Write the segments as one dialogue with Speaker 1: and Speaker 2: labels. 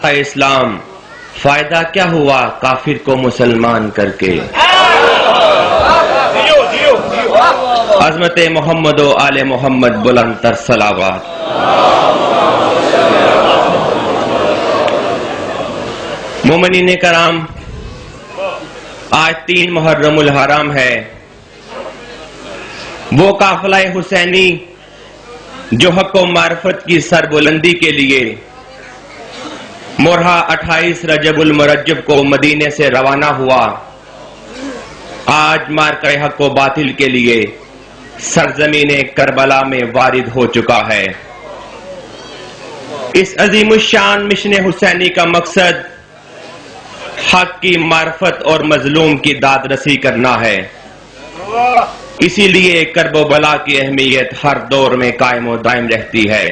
Speaker 1: اسلام فائدہ کیا ہوا کافر کو مسلمان کر کے؟ عظمت محمد و آل محمد بلند تر صلوات۔ مومنین کرام، آج 3 محرم الحرام ہے، وہ قافلہ حسینی جو حق و معرفت کی سربلندی کے لیے مرحا 28 رجب المرجب کو مدینے سے روانہ ہوا، آج مارکہ حق و باطل کے لیے سرزمین کربلا میں وارد ہو چکا ہے۔ اس عظیم الشان مشن حسینی کا مقصد حق کی معرفت اور مظلوم کی داد رسی کرنا ہے۔ اسی لیے کرب و بلا کی اہمیت ہر دور میں قائم و دائم رہتی ہے۔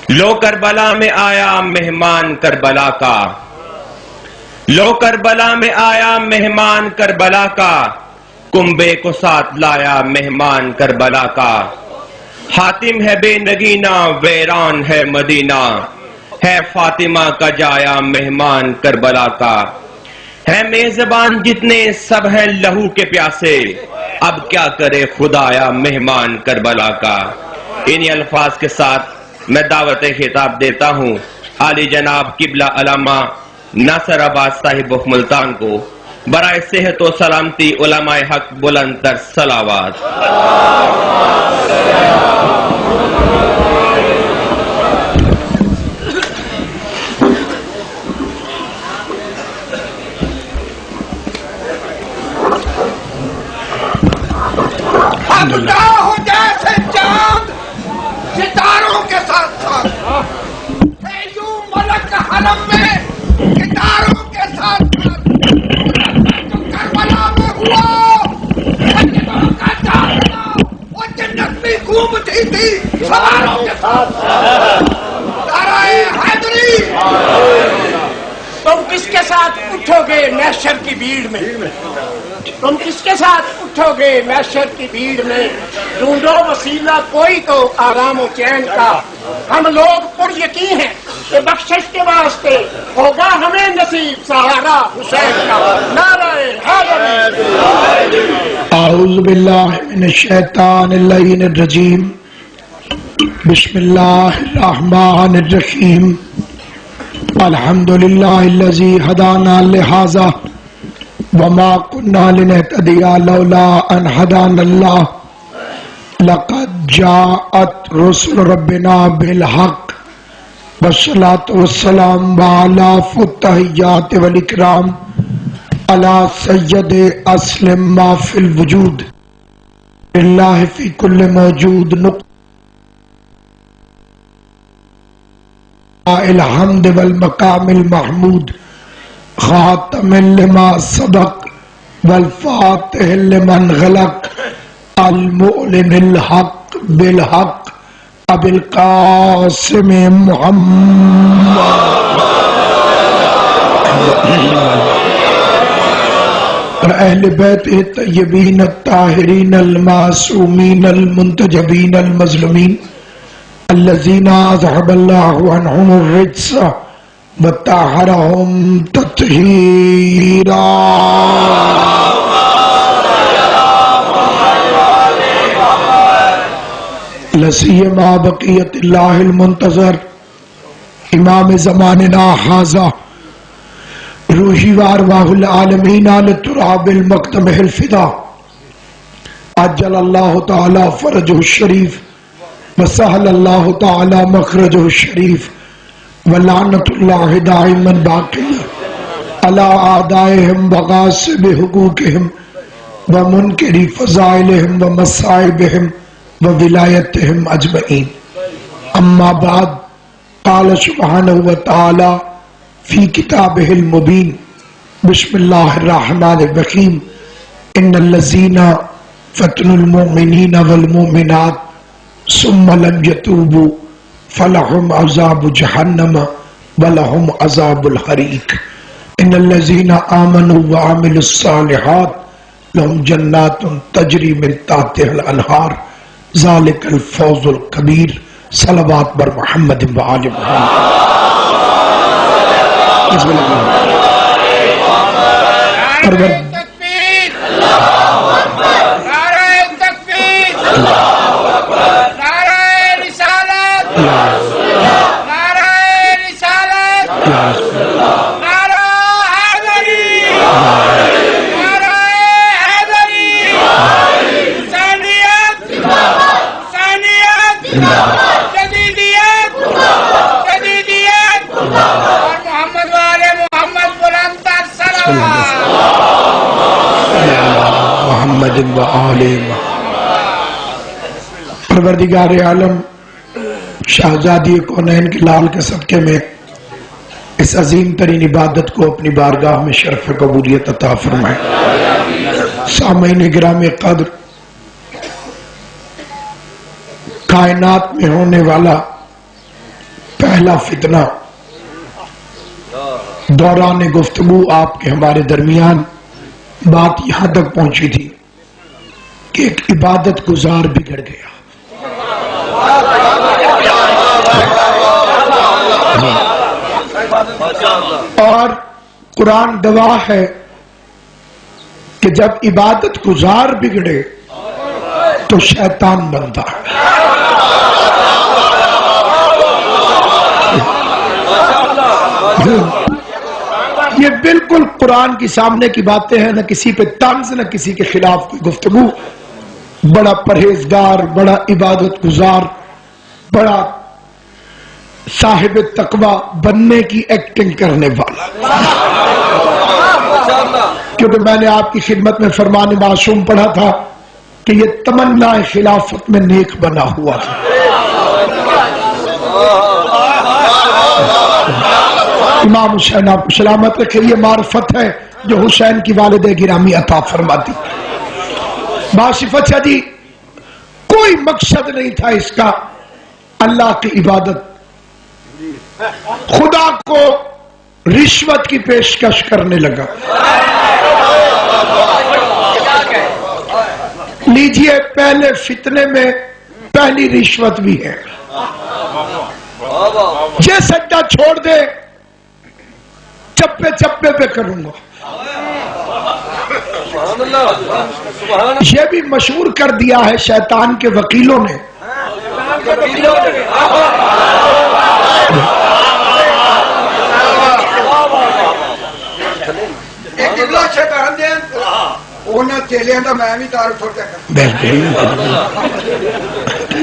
Speaker 1: لو کربلا میں آیا مہمان کربلا کا، لو کربلا میں آیا مہمان کربلا کا، کنبے کو ساتھ لایا مہمان کربلا کا۔ حاتم ہے بے نگینہ ویران ہے مدینہ، ہے فاطمہ کا جایا مہمان کربلا کا۔ ہے میزبان جتنے سب ہیں لہو کے پیاسے، اب کیا کرے خدایا مہمان کربلا کا۔ انہی الفاظ کے ساتھ میں دعوت خطاب دیتا ہوں عالی جناب قبلہ علامہ ناصر عباس صاحب آف ملتان کو۔ برائے صحت و سلامتی علماء حق بلند تر صلوات۔
Speaker 2: ہو جیسے چاند ستاروں کے ساتھ ساتھ، اے یوں ملک حرم میں ستاروں کے ساتھ ساتھ، جو کربلا میں ہوا سجدوں کا جھانکنا، وہ جنت بھی گھومتی تھی سواروں کے ساتھ۔ نعرہ حیدری۔ تم کس کے ساتھ اٹھو گے محشر کی بھیڑ میں؟ تم کس کے ساتھ اٹھو گے محشر کی بھیڑ میں؟ ڈھونڈو وسیلہ کوئی تو آرام و چین کا، ہم لوگ پر یقین ہیں کہ بخشش کے واسطے ہوگا ہمیں نصیب سہارا حسین کا۔ نعرہ حیدری۔
Speaker 3: اعوذ باللہ من الشیطان اللعین الرجیم، بسم اللہ الرحمن الرحیم، الحمدللہ الذی ہدانا لہذا وما كنا لنهتدي لولا ان هدانا الله لقد جاءت رسل ربنا بالحق والصلاة والسلام على التحيات والإكرام على سيد أسلم ما في الوجود لله في كل موجود الحمد والمقام المحمود خاتم لما سبق والفاتح لمن غلق المؤلن الحق بالحق ابو القاسم محمد اہل بیت الطیبین الطاہرین المعصومین المنتجبین المظلومین الذین اذهب اللہ عنہم الرجس وطہرہم تطہیرا۔ لسیما بقیت اللہ المنتظر امام زماننا ھذا روحی وارواح العالمین لتراب المقدمہ الفدا عجل اللہ تعالی فرجہ الشریف وسہل اللہ تعالی مخرجہ الشریف ولعنت اللہ دائما باقیہ علی اعدائہم وغاصب حقوقہم ومنکری فضائلہم ومصائبہم وولایتہم اجمعین۔ اما بعد، قال سبحانہ وتعالی فی کتابہ المبین، بسم اللہ الرحمن الرحیم، ان الذین فتنوا المؤمنین والمؤمنات ثم لم يتوبوا فلهم عذاب جہنم ولهم عذاب الحریق۔ ان الذین آمنوا وعملوا الصالحات لهم جنات تجری من تحتها الانہار ذالک الفوز الکبیر۔ صلوات بر محمد و آل محمد۔ بسم اللہ پرور
Speaker 2: تکبیر نعرہ تکبیر نعرہ رسالت نعرہ رسالت نعرہ حیدری نعرہ حیدری حسینیت حسینیت جدیدیت جدیدیت اور محمد والے محمد بلند تر صلوات
Speaker 3: محمد و آل پروردگار عالم شہزادی کونین کے لال کے صدقے میں اس عظیم ترین عبادت کو اپنی بارگاہ میں شرف قبولیت عطا فرمائے. سامعین گرام قدر، کائنات میں ہونے والا پہلا فتنہ دوران گفتگو آپ کے ہمارے درمیان بات یہاں تک پہنچی تھی کہ ایک عبادت گزار بگڑ گیا. اور قرآن گواہ ہے کہ جب عبادت گزار بگڑے تو شیطان بنتا ہے. یہ بالکل قرآن کی سامنے کی باتیں ہیں، نہ کسی پہ طنز نہ کسی کے خلاف کوئی گفتگو. بڑا پرہیزگار، بڑا عبادت گزار، بڑا صاحب تقوی بننے کی ایکٹنگ کرنے والا. کیونکہ میں نے آپ کی خدمت میں فرمان معصوم پڑھا تھا کہ یہ تمنا خلافت میں نیک بنا ہوا تھا. امام حسین آپ کو سلامت رکھے، یہ معرفت ہے جو حسین کی والدہ گرامی عطا فرماتی. باصف اچھا جی، کوئی مقصد نہیں تھا اس کا اللہ کی عبادت، خدا کو رشوت کی پیشکش کرنے لگا. لیجئے پہلے فتنے میں پہلی رشوت بھی ہے. یہ سجدہ چھوڑ دے، چپے چپے پہ کروں گا. یہ بھی مشہور کر دیا ہے شیطان کے وکیلوں نے.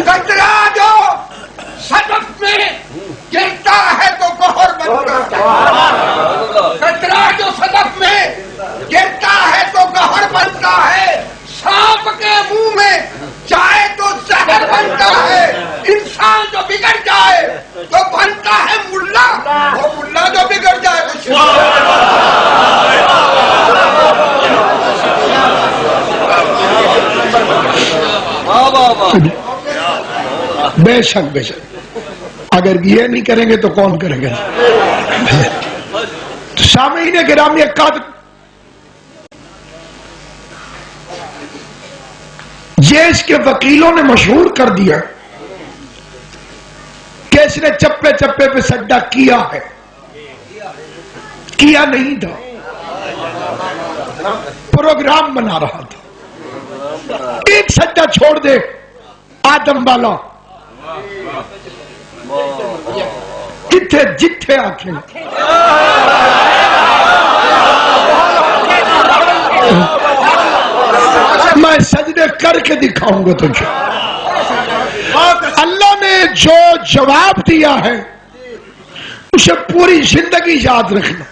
Speaker 2: کترا جو صدف میں گرتا ہے تو گوہر بنتا ہے. کترا جو صدف میں گرتا ہے تو گوہر بنتا ہے. سانپ کے منہ میں جائے تو زہر بنتا ہے. انسان جو بگڑ جائے تو بنتا ہے ملا، وہ ملا جو بگڑ جائے تو
Speaker 3: بے شک بے شک. اگر یہ نہیں کریں گے تو کون کریں گے؟ سامعین گرامی قدر، یہ اس کے وکیلوں نے مشہور کر دیا کہ اس نے چپے چپے پہ سجدہ کیا ہے. کیا نہیں تھا، پروگرام بنا رہا تھا. ایک سجدہ چھوڑ دے آدم والا، کتھے جتھے آنکھیں. میں سجدے کر کے دکھاؤں گا تجھے. اللہ نے جو جواب دیا ہے اسے پوری زندگی یاد رکھنا.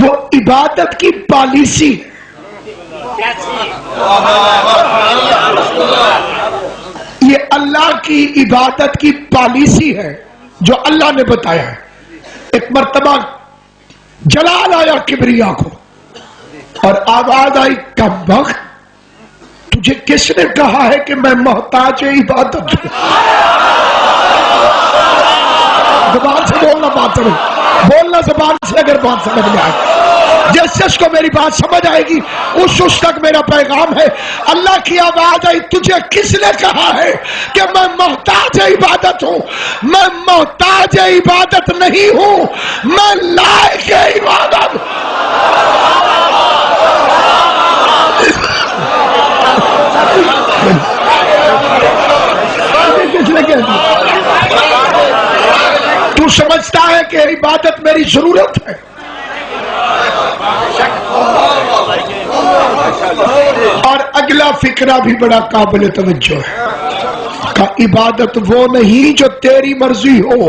Speaker 3: وہ عبادت کی پالیسی ہے. یہ اللہ کی عبادت کی پالیسی ہے جو اللہ نے بتایا ہے. ایک مرتبہ جلال آیا کبریا کو اور آواز آئی کم وقت، تجھے کس نے کہا ہے کہ میں محتاج عبادت ہوں؟ زبان سے بولنا، بات کرو، بولنا زبان سے اگر بات سمجھ میں آئے. جس جس کو میری بات سمجھ آئے گی اس تک میرا پیغام ہے. اللہ کی آواز آئی, تجھے کس نے کہا ہے کہ میں محتاج عبادت ہوں؟ میں محتاج عبادت نہیں ہوں, میں لائق عبادت. کس نے کہا؟ تو سمجھتا ہے کہ عبادت میری ضرورت ہے؟ اور اگلا فکرہ بھی بڑا قابل توجہ ہے کہ عبادت وہ نہیں جو تیری مرضی ہو,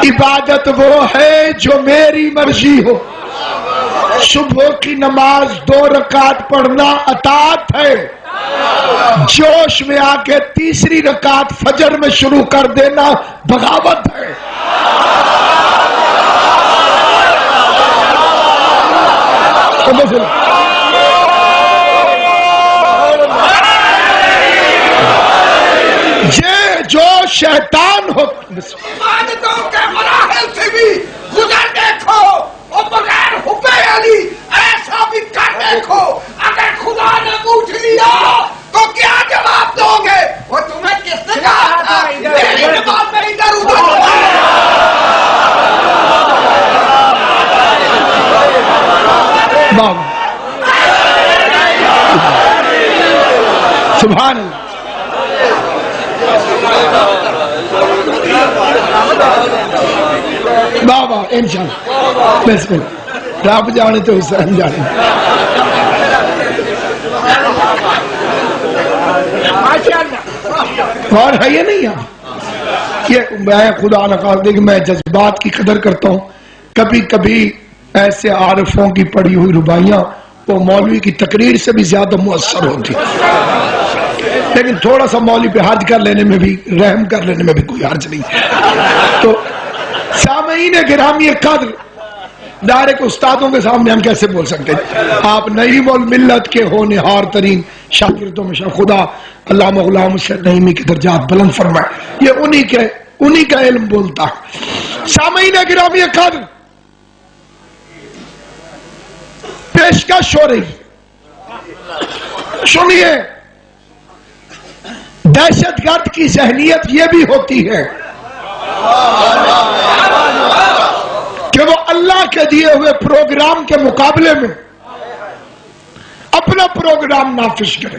Speaker 3: عبادت وہ ہے جو میری مرضی ہو. صبح کی نماز 2 رکعت پڑھنا اطاعت ہے, جوش میں آ کے تیسری رکعت فجر میں شروع کر دینا بغاوت ہے. یہ جو شیطان ہو
Speaker 2: عبادتوں کے مراحل سے بھی گزر دیکھو, اور بغیر حب علی ایسا بھی کر دیکھو. اگر خدا نے پوچھ لیا تو کیا جواب دو گے؟ وہ تمہیں کس نے کہا تھا میری نماز میں ادھر ادھر
Speaker 3: سبحان بابا انشاءاللہ بسم اللہ. رب جانے تو حسین جانے. اور ہے یہ نہیں یہاں کہ میں خدا نخواستہ کہ میں جذبات کی قدر کرتا ہوں, کبھی کبھی ایسے عارفوں کی پڑھی ہوئی ربائیاں وہ مولوی کی تقریر سے بھی زیادہ مؤثر ہوتی, لیکن تھوڑا سا مولوی پہ حج کر لینے میں بھی, رحم کر لینے میں بھی کوئی حرج نہیں. تو سامعین گرامی قدر, ڈائریکٹ استادوں کے سامنے ہم کیسے بول سکتے ہیں؟ آپ نعیم الملت کے ہونہار ترین شاگردوں میں خدا علامہ غلام حسین نعیمی کے درجات بلند فرمائے. یہ انہی کا علم بولتا ہے. سامعین گرامی قدر, پیشکش ہو رہی, سنیے. دہشت گرد کی ذہنیت یہ بھی ہوتی ہے کہ وہ اللہ کے دیے ہوئے پروگرام کے مقابلے میں اپنا پروگرام نافذ کرے.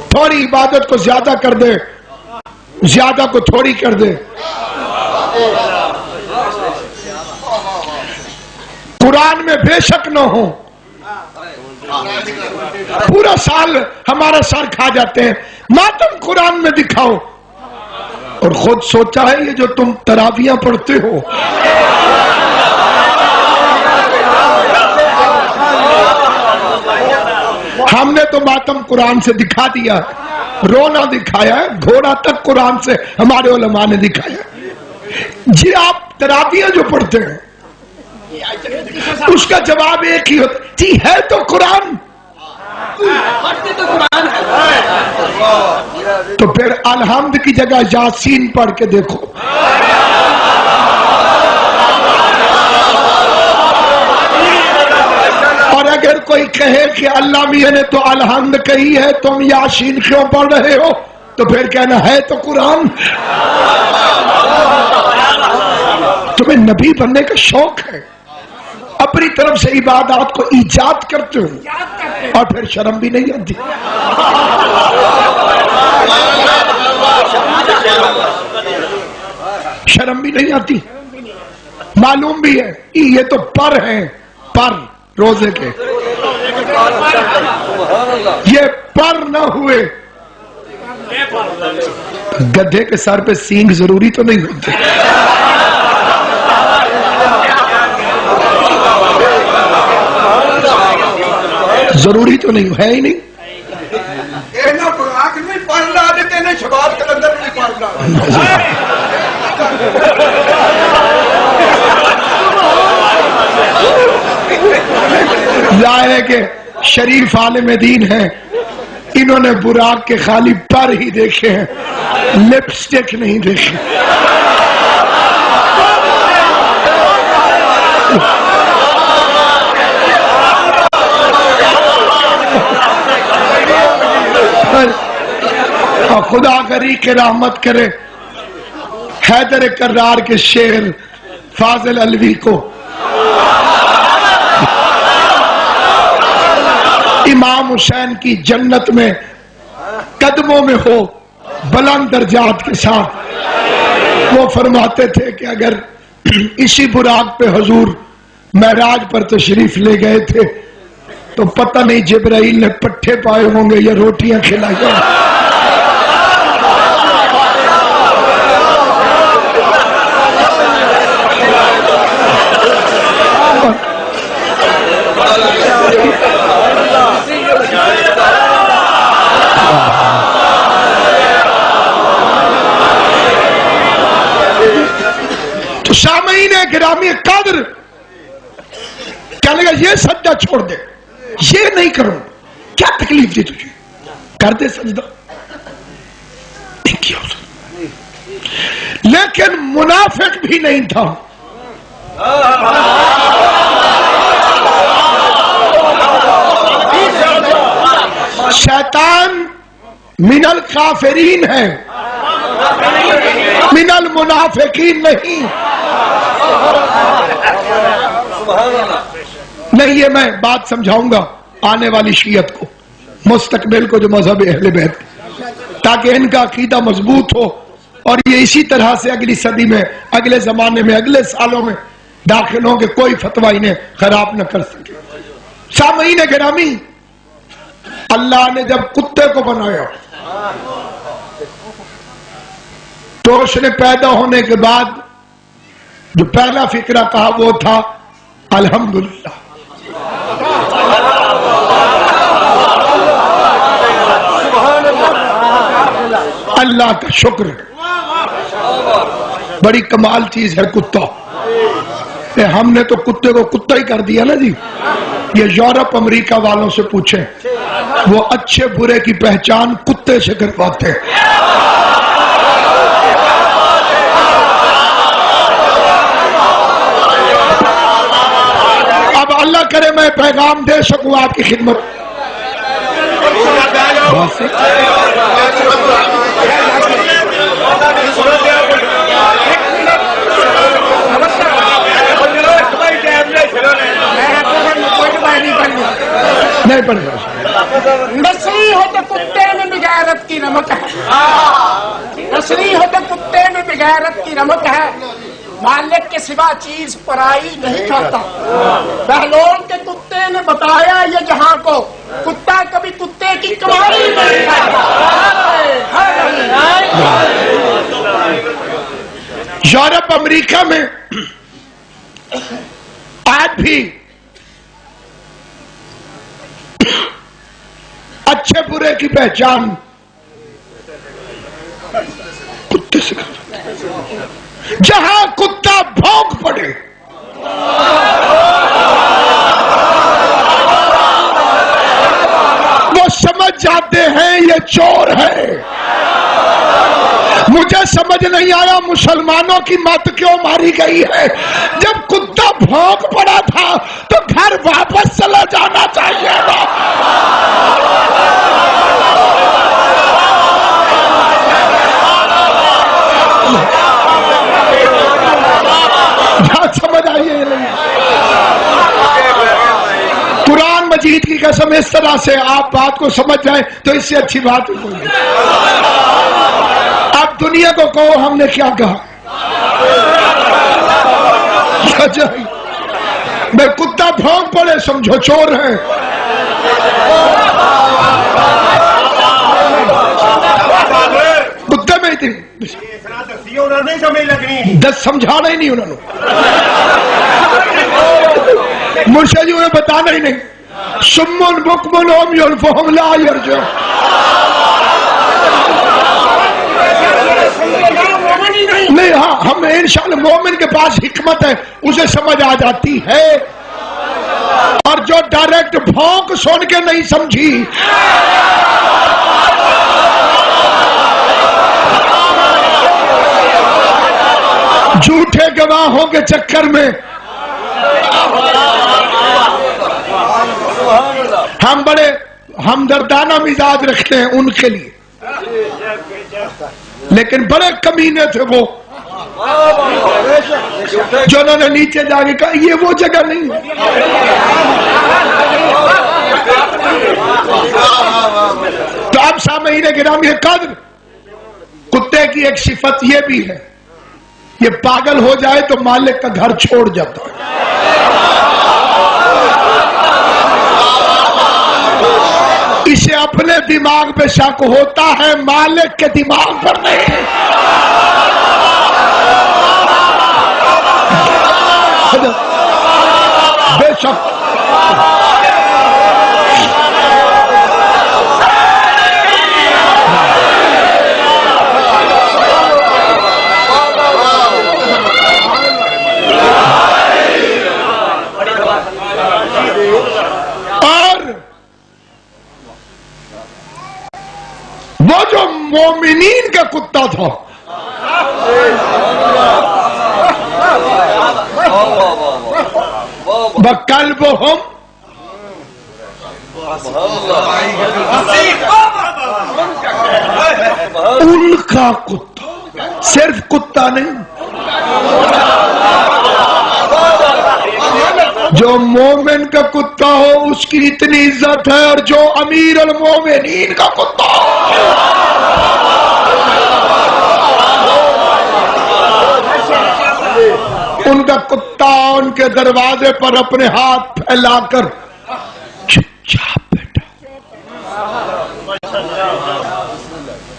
Speaker 3: تھوڑی عبادت کو زیادہ کر دے, زیادہ کو تھوڑی کر دے. قرآن میں بے شک نہ ہو, پورا سال ہمارا سر کھا جاتے ہیں, ماتم قرآن میں دکھاؤ. اور خود سوچا ہے یہ جو تم تراویاں پڑھتے ہو ہم نے تو ماتم قرآن سے دکھا دیا, رونا دکھایا ہے, گھوڑا تک قرآن سے ہمارے علماء نے دکھایا. جی آپ تراویاں جو پڑھتے ہیں اس کا جواب ایک ہی ہوتا, جی ہے تو قرآن. تو پھر الحمد کی جگہ یاسین پڑھ کے دیکھو. اور اگر کوئی کہے کہ اللہ میاں نے تو الحمد کہی ہے, تم یاسین کیوں پڑھ رہے ہو, تو پھر کہنا ہے تو قرآن. تمہیں نبی بننے کا شوق ہے, اپنی طرف سے عبادات کو ایجاد کرتے ہو, اور پھر شرم بھی نہیں آتی. شرم بھی نہیں آتی. معلوم بھی ہے یہ تو پر ہیں, پر روزے کے, یہ پر نہ ہوئے. گدھے کے سر پہ سینگ ضروری تو نہیں ہوتے. ضروری تو نہیں ہے ہی نہیں. ظاہر ہے کہ شریف عالم دین ہے, انہوں نے براق کے خالی پر ہی دیکھے ہیں، لپسٹک نہیں دیکھے۔ اور خدا غری کے رحمت کرے حیدر کرار کے شعر فاضل علوی کو امام حسین کی جنت میں قدموں میں ہو بلند درجات کے ساتھ۔ وہ فرماتے تھے کہ اگر اسی براق پہ حضور معراج پر تشریف لے گئے تھے تو پتہ نہیں جبرائیل نے پٹھے پائے ہوں گے یا روٹیاں کھلائی ہوں گے۔ تو سامعین گرامی قدر کہنے لگا یہ سجدہ چھوڑ دے، یہ نہیں کروں، کیا تکلیف دی تجھے، کر دے سجدہ، نہیں کیا اس نے۔ لیکن منافق بھی نہیں تھا، شیطان من الکافرین ہے، من المنافقین نہیں۔ نہیں، یہ میں بات سمجھاؤں گا آنے والی شیعت کو، مستقبل کو جو مذہب اہل بیت، تاکہ ان کا عقیدہ مضبوط ہو اور یہ اسی طرح سے اگلی صدی میں، اگلے زمانے میں، اگلے سالوں میں داخل ہوں کہ کوئی فتویٰ انہیں خراب نہ کر سکے۔ سامعین گرامی، اللہ نے جب کتے کو بنایا تو اس نے پیدا ہونے کے بعد جو پہلا فکرہ کہا وہ تھا الحمدللہ، اللہ کا شکر۔ بڑی کمال چیز ہے کتا، ہم نے تو کتے کو کتا ہی کر دیا نا جی۔ یہ یورپ امریکہ والوں سے پوچھیں، وہ اچھے برے کی پہچان کتے سے کرواتے ہیں۔ اب اللہ کرے میں پیغام دے سکوں آپ کی خدمت۔ نہیں پڑھ
Speaker 2: نسلی ہو تو کتے میں بغیرت کی رمق ہے، نسلی ہو تو کتے میں بغیرت کی رمق ہے، مالک کے سوا چیز پرائی نہیں کھاتا۔ بہلول کے کتے نے بتایا یہ جہاں کو، کتا کبھی کتے کی کمائی نہیں کھاتا۔
Speaker 3: یورپ امریکہ میں آج بھی اچھے برے کی پہچان کتے سے کرتے ہیں۔ جہاں کتا بھونک پڑے وہ سمجھ جاتے ہیں یہ چور ہے۔ مجھے سمجھ نہیں آیا مسلمانوں کی مت کیوں ماری گئی ہے۔ جب کتا بھونک پڑا تھا تو گھر واپس چلا جانا چاہیے نا۔ سمجھ آئیے نہیں؟ قرآن مجید کی قسم اس طرح سے آپ بات کو سمجھ جائیں تو اس سے اچھی بات کوئی نہیں۔ اب دنیا کو کہو ہم نے کیا کہا، میں کتا بھونک پڑے سمجھو چور ہے۔ کتے میں تھی دس سمجھانا ہی نہیں انہوں نے، مرشد جی انہیں بتانا ہی نہیں۔ سمن بکمن ہم یلفہم لا یرجع، نہیں ہاں ہم انشاءاللہ مومن کے پاس حکمت ہے، اسے سمجھ آ جاتی ہے، اور جو ڈائریکٹ بھونک سن کے نہیں سمجھی گواہوں کے چکر میں ہم بڑے ہمدردانہ مزاج رکھتے ہیں ان کے لیے، لیکن بڑے کمینے تھے وہ جو انہوں نے نیچے جا کے کہا یہ وہ جگہ نہیں ہے۔ تو اب سامعین گرامی قدر، کتے کی ایک صفت یہ بھی ہے، یہ پاگل ہو جائے تو مالک کا گھر چھوڑ جاتا ہے۔ اسے اپنے دماغ پہ شک ہوتا ہے، مالک کے دماغ پر نہیں۔ بے شک وہ جو مومنین کا کتا تھا، بکلبہم، ان کا کتا، صرف کتا نہیں، جو مومن کا کتا ہو اس کی اتنی عزت ہے، اور جو امیر المومنین کا کتا ہو ان کا کتا ان کے دروازے پر اپنے ہاتھ پھیلا کر چپ چاپ بیٹھا،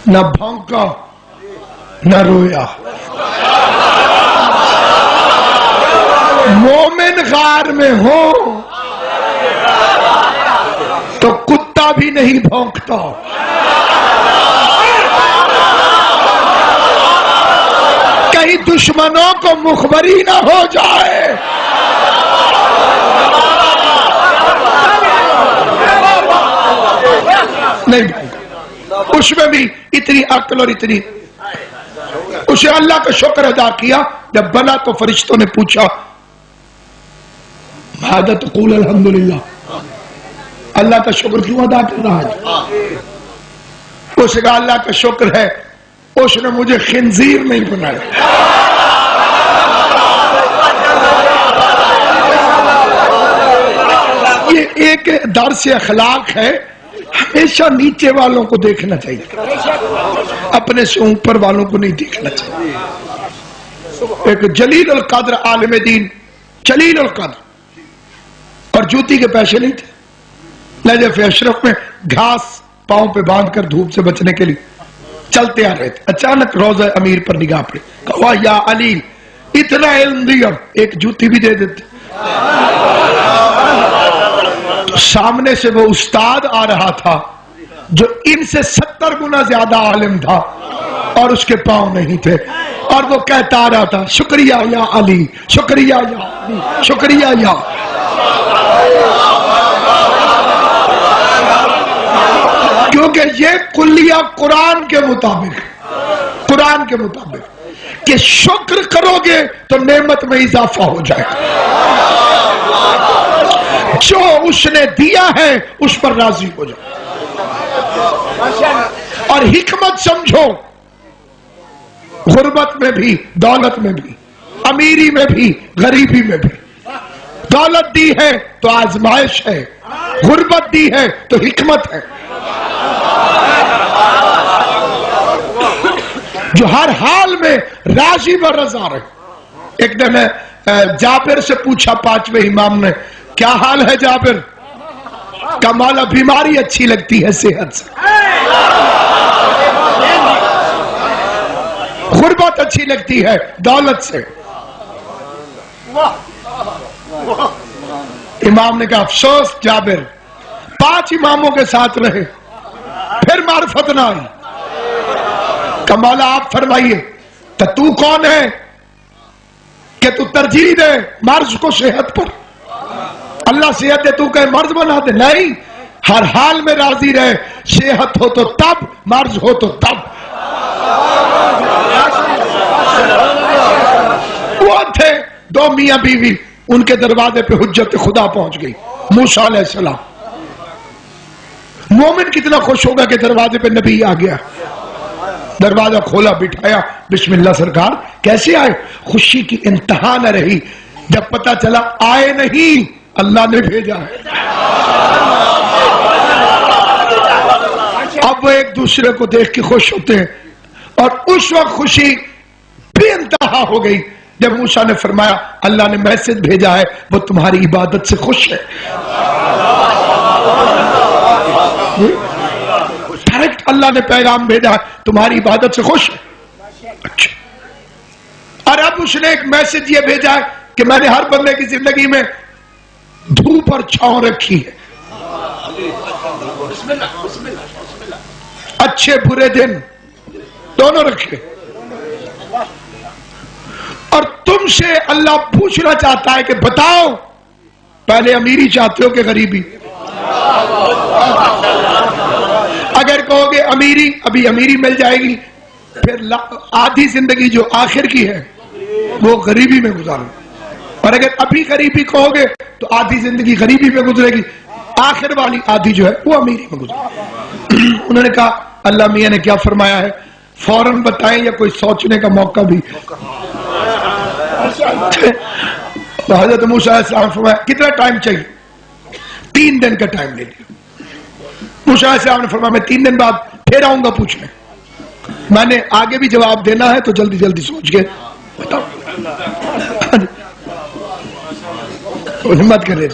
Speaker 3: نہ بھونکا نہ رویا۔ مومن غار میں ہو تو کتا بھی نہیں بھونکتا، کہیں دشمنوں کو مخبری نہ ہو جائے۔ نہیں بھائی، اس میں بھی اتنی عقل اور اتنی، اسے اللہ کا شکر ادا کیا۔ جب بنا تو فرشتوں نے پوچھا ماذا تقول؟ الحمدللہ، اللہ کا شکر کیوں ادا کر رہا ہے؟ اس کا اللہ کا شکر ہے اس نے مجھے خنزیر نہیں بنایا۔ یہ ایک درس اخلاق ہے، ہمیشہ نیچے والوں کو دیکھنا چاہیے، اپنے سے اوپر والوں کو نہیں دیکھنا چاہیے۔ ایک جلیل القدر عالم دین، جلیل القدر، اور جوتی کے پیسے نہیں تھے، نجف اشرف میں گھاس پاؤں پہ باندھ کر دھوپ سے بچنے کے لیے چلتے آ رہے تھے۔ اچانک روضہ امیر پر نگاہ پڑی، کہا یا علی اتنا علم دیا، ایک جوتی بھی دے دیتے۔ سامنے سے وہ استاد آ رہا تھا جو ان سے 70 گنا زیادہ عالم تھا اور اس کے پاؤں نہیں تھے، اور وہ کہتا آ رہا تھا شکریہ یا علی، شکریہ یا علی، شکریہ یا۔ کیونکہ یہ کلیہ قرآن کے مطابق کہ شکر کرو گے تو نعمت میں اضافہ ہو جائے گا، جو اس نے دیا ہے اس پر راضی ہو جاؤ، اور حکمت سمجھو، غربت میں بھی، دولت میں بھی، امیری میں بھی، غریبی میں بھی۔ دولت دی ہے تو آزمائش ہے، غربت دی ہے تو حکمت ہے، جو ہر حال میں راضی و رضا رہے۔ ایک دن جابر سے پوچھا پانچویں امام نے، کیا حال ہے جابر؟ کہ مولا بیماری اچھی لگتی ہے صحت سے، غربت اچھی لگتی ہے دولت سے۔ امام نے کہا افسوس جابر، 5 اماموں کے ساتھ رہے پھر معرفت نہ آئی۔ کہ مولا آپ فرمائیے تو کون ہے کہ تو ترجیح دے مرض کو صحت پر؟ اللہ صحت دے تو کہے مرض بنا دے؟ نہیں، ہر حال میں راضی رہے، صحت ہو تو تب، مرض ہو تو تب۔ وہ تھے دو میاں بیوی، ان کے دروازے پہ حجت خدا پہنچ گئی، موسیٰ علیہ السلام۔ مومن کتنا خوش ہوگا کہ دروازے پہ نبی آ گیا، دروازہ کھولا، بٹھایا، بسم اللہ سرکار کیسے آئے؟ خوشی کی انتہا نہ رہی جب پتا چلا آئے نہیں، اللہ نے بھیجا ہے۔ اب وہ ایک دوسرے کو دیکھ کے خوش ہوتے ہیں، اور اس وقت خوشی بھی انتہا ہو گئی جب موسیٰ نے فرمایا اللہ نے میسج بھیجا ہے، وہ تمہاری عبادت سے خوش ہے۔ ڈائریکٹ اللہ نے پیغام بھیجا ہے، تمہاری عبادت سے خوش ہے۔ اچھا، اور اب اس نے ایک میسج یہ بھیجا ہے کہ میں نے ہر بندے کی زندگی میں دھوپ اور چھاؤں رکھی ہے، اچھے برے دن دونوں رکھے، اور تم سے اللہ پوچھنا چاہتا ہے کہ بتاؤ پہلے امیری چاہتے ہو کہ غریبی؟ اگر کہو گے امیری، ابھی امیری مل جائے گی، پھر آدھی زندگی جو آخر کی ہے وہ غریبی میں گزارو، اور اگر ابھی غریبی کہو گے تو آدھی زندگی غریبی میں گزرے گی، آخر والی آدھی جو ہے وہ امیری میں گزرے۔ انہوں نے کہا اللہ میاں نے کیا فرمایا ہے؟ فوراً بتائیں یا کوئی سوچنے کا موقع بھی؟ تو حضرت موسیٰ علیہ السلام فرمایا کتنا ٹائم چاہیے؟ 3 دن کا ٹائم لے لیا۔ موسیٰ علیہ السلام نے فرمایا میں 3 دن بعد پھر آؤں گا پوچھنے، میں نے آگے بھی جواب دینا ہے تو جلدی جلدی سوچ کے بتاؤ۔ ہمت کرے،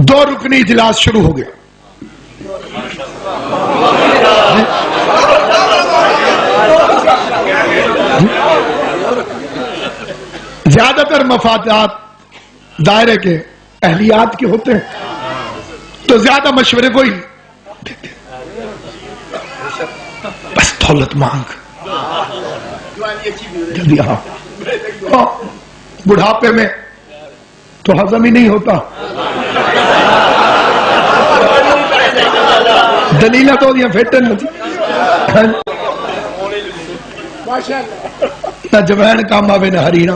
Speaker 3: 2 رکنی اجلاس شروع ہو گیا۔ زیادہ تر مفادات دائرے کے اہلیات کے ہوتے ہیں تو زیادہ مشورے کو ہی دیتے، بس دولت مانگ جلدی ہاں، بڑھاپے میں تو ہضم ہی نہیں ہوتا، دلیلہ تو دیا پھیٹن نہ جوین کام آوے نہ ہرینا۔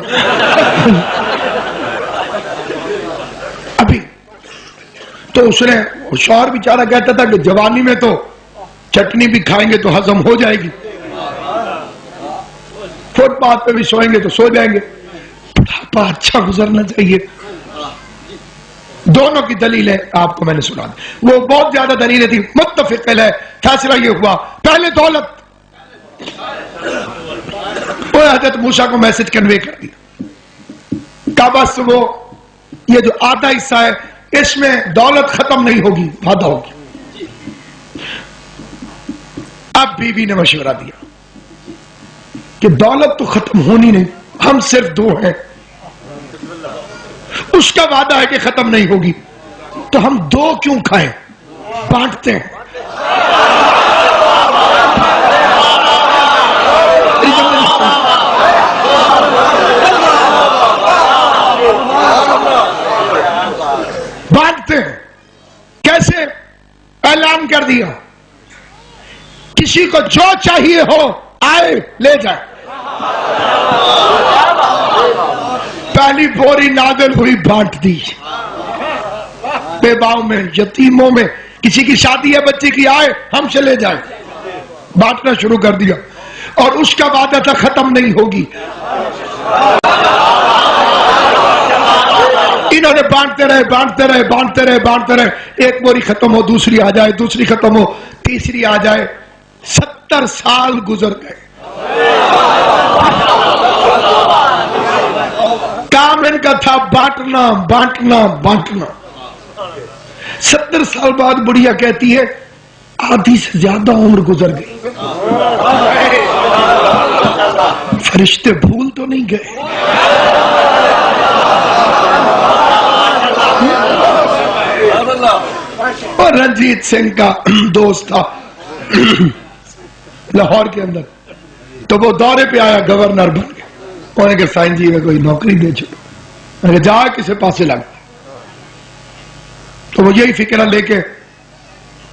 Speaker 3: ابھی تو اس نے شوہر بیچارہ کہتا تھا کہ جوانی میں تو چٹنی بھی کھائیں گے تو ہضم ہو جائے گی، فٹ پاتھ پہ بھی سوئیں گے تو سو جائیں گے، بڑھاپا اچھا گزرنا چاہیے۔ دونوں کی دلیلیں آپ کو میں نے سنا دی، وہ بہت زیادہ دلیلیں تھی، متفق ہے، فیصلہ یہ ہوا پہلے دولت۔ وہ حضرت موسیٰ کو میسج کنوے کر دیا کہ بس وہ یہ جو آدھا حصہ ہے اس میں دولت ختم نہیں ہوگی، وعدہ ہوگی۔ اب بیوی نے مشورہ دیا کہ دولت تو ختم ہونی نہیں، ہم صرف 2 ہیں، اس کا وعدہ ہے کہ ختم نہیں ہوگی، تو ہم 2 کیوں کھائیں، بانٹتے ہیں۔ بانٹتے ہیں کیسے؟ اعلان کر دیا کسی کو جو چاہیے ہو آئے لے جائے۔ پہلی بوری نازل ہوئی، بانٹ دی، بیواؤں میں، یتیموں میں، کسی کی شادی ہے بچے کی، آئے ہم سے لے جائے، بانٹنا شروع کر دیا، اور اس کا وعدہ تھا ختم نہیں ہوگی۔ انہوں نے بانٹتے رہے بانٹتے رہے بانٹتے رہے بانٹتے رہے، ایک بوری ختم ہو، دوسری آ جائے، دوسری ختم ہو، تیسری آ جائے، 70 سال گزر گئے۔ کام ان کا تھا بانٹنا بانٹنا بانٹنا۔ 70 سال بعد بڑھیا کہتی ہے آدھی سے زیادہ عمر گزر گئی، فرشتے بھول تو نہیں گئے؟ اور رنجیت سنگھ کا دوست تھا لاہور کے اندر، تو وہ دورے پہ آیا، گورنر بن گیا۔ انہوں نے کہا سائن جی میں کوئی نوکری دے چھوڑو، میں نے کہا جا کسے پاسے لگ، تو وہ یہی فکرہ لے کے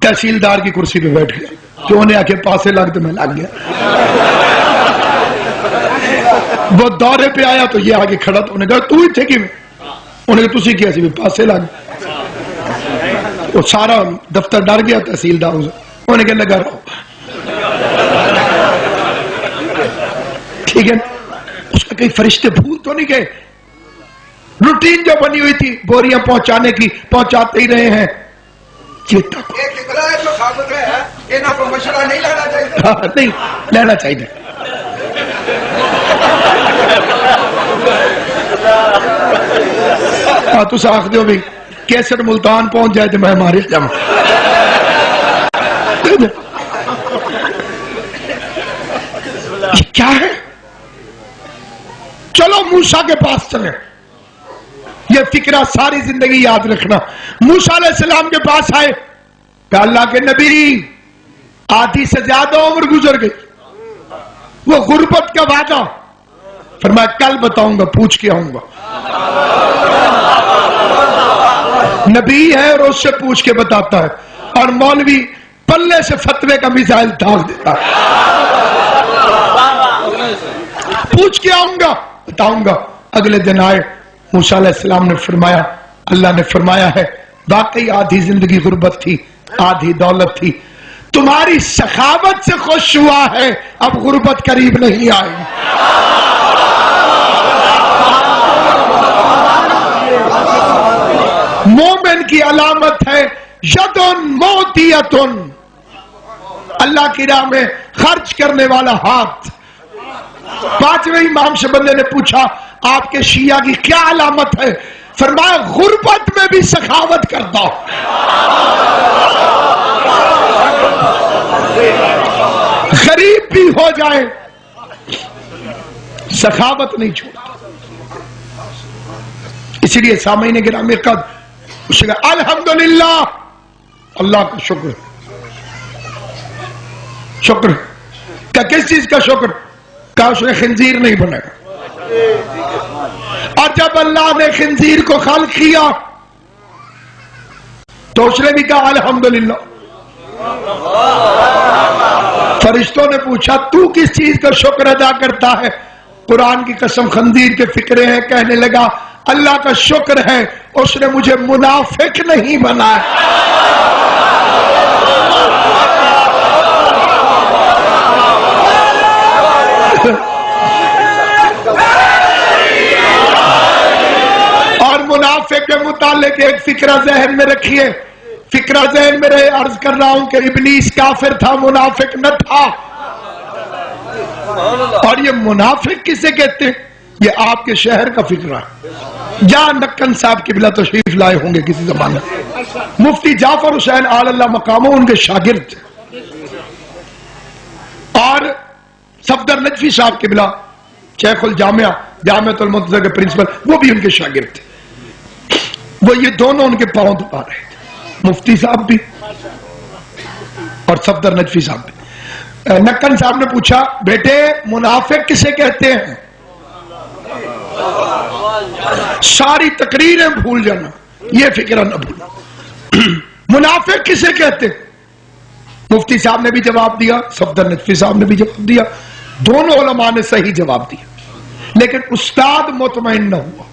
Speaker 3: تحصیلدار کی کرسی پہ بیٹھ گیا، جو انہیں آ کے پاسے لگ تو میں لگ گیا۔ وہ دورے پہ آیا تو یہ آگے کھڑا تو انہیں کہا تو ہی تھے کہ میں انہیں کہا تسی کیا سی بھی پاسے لگ وہ سارا دفتر ڈر گیا تحصیلدار سے انہیں کہا لگا رہو ٹھیک ہے اس کا کئی فرشتے بھول تو نہیں گئے روٹین جو بنی ہوئی تھی بوریاں پہنچانے کی پہنچاتے ہی رہے ہیں چیتا کو
Speaker 2: ایک اتنا ہے جو ثابت ہے انہاں کو مشورہ نہیں لینا چاہیے
Speaker 3: نہیں لینا چاہیے تو آخ دیو بھی کیسٹ ملتان پہنچ جائے تو میں ہمارے جمع یہ کیا ہے چلو موسیٰ کے پاس چلیں یہ فکرہ ساری زندگی یاد رکھنا موسیٰ علیہ السلام کے پاس آئے کہ اللہ کے نبی آدھی سے زیادہ عمر گزر گئی وہ غربت کا وعدہ فرمایا کل بتاؤں گا پوچھ کے آؤں گا نبی ہے اور اس سے پوچھ کے بتاتا ہے اور مولوی پلے سے فتوے کا میزائل داغ دیتا ہے پوچھ کے آؤں گا بتاؤں گا اگلے دن آئے موسیٰ علیہ السلام نے فرمایا اللہ نے فرمایا ہے واقعی آدھی زندگی غربت تھی آدھی دولت تھی تمہاری سخاوت سے خوش ہوا ہے اب غربت قریب نہیں آئی مومن کی علامت ہے یدن موتیتن اللہ کی راہ میں خرچ کرنے والا ہاتھ پانچویں امام سے بندے نے پوچھا آپ کے شیعہ کی کیا علامت ہے فرمایا غربت میں بھی سخاوت کرتا ہوں غریب بھی ہو جائے سخاوت نہیں چھوڑتا اسی لیے سامعین گرامی قدر اسے کہا الحمدللہ اللہ کا شکر شکر کہ کس چیز کا شکر کہ اس نے خنزیر نہیں بنایا اور جب اللہ نے خنزیر کو خلق کیا تو اس نے بھی کہا الحمدللہ فرشتوں نے پوچھا تو کس چیز کا شکر ادا کرتا ہے قرآن کی قسم خنزیر کے فکرے ہیں کہنے لگا اللہ کا شکر ہے اس نے مجھے منافق نہیں بنایا اور منافق کے متعلق ایک فکرہ ذہن میں رکھیے فکرہ ذہن میں رہے عرض کر رہا ہوں کہ ابلیس کافر تھا منافق نہ تھا اور یہ منافق کسے کہتے ہیں یہ آپ کے شہر کا فکرہ ہے جہاں نکن صاحب قبلہ تشریف لائے ہوں گے کسی زمانے مفتی جعفر حسین آل اللہ مقاموں ان کے شاگرد تھے اور صفدر نجفی صاحب قبلہ شیخ الجامعہ جامعۃ المنتظر کے پرنسپل وہ بھی ان کے شاگرد تھے وہ یہ دونوں ان کے پاؤں دبا رہے تھے مفتی صاحب بھی اور صفدر نجفی صاحب بھی نکن صاحب نے پوچھا بیٹے منافق کسے کہتے ہیں ساری تقریریں بھول جانا یہ فکرہ نہ بھولنا منافق کسے کہتے ہیں مفتی صاحب نے بھی جواب دیا صفدر نجفی صاحب نے بھی جواب دیا دونوں علماء نے صحیح جواب دیا لیکن استاد مطمئن نہ ہوا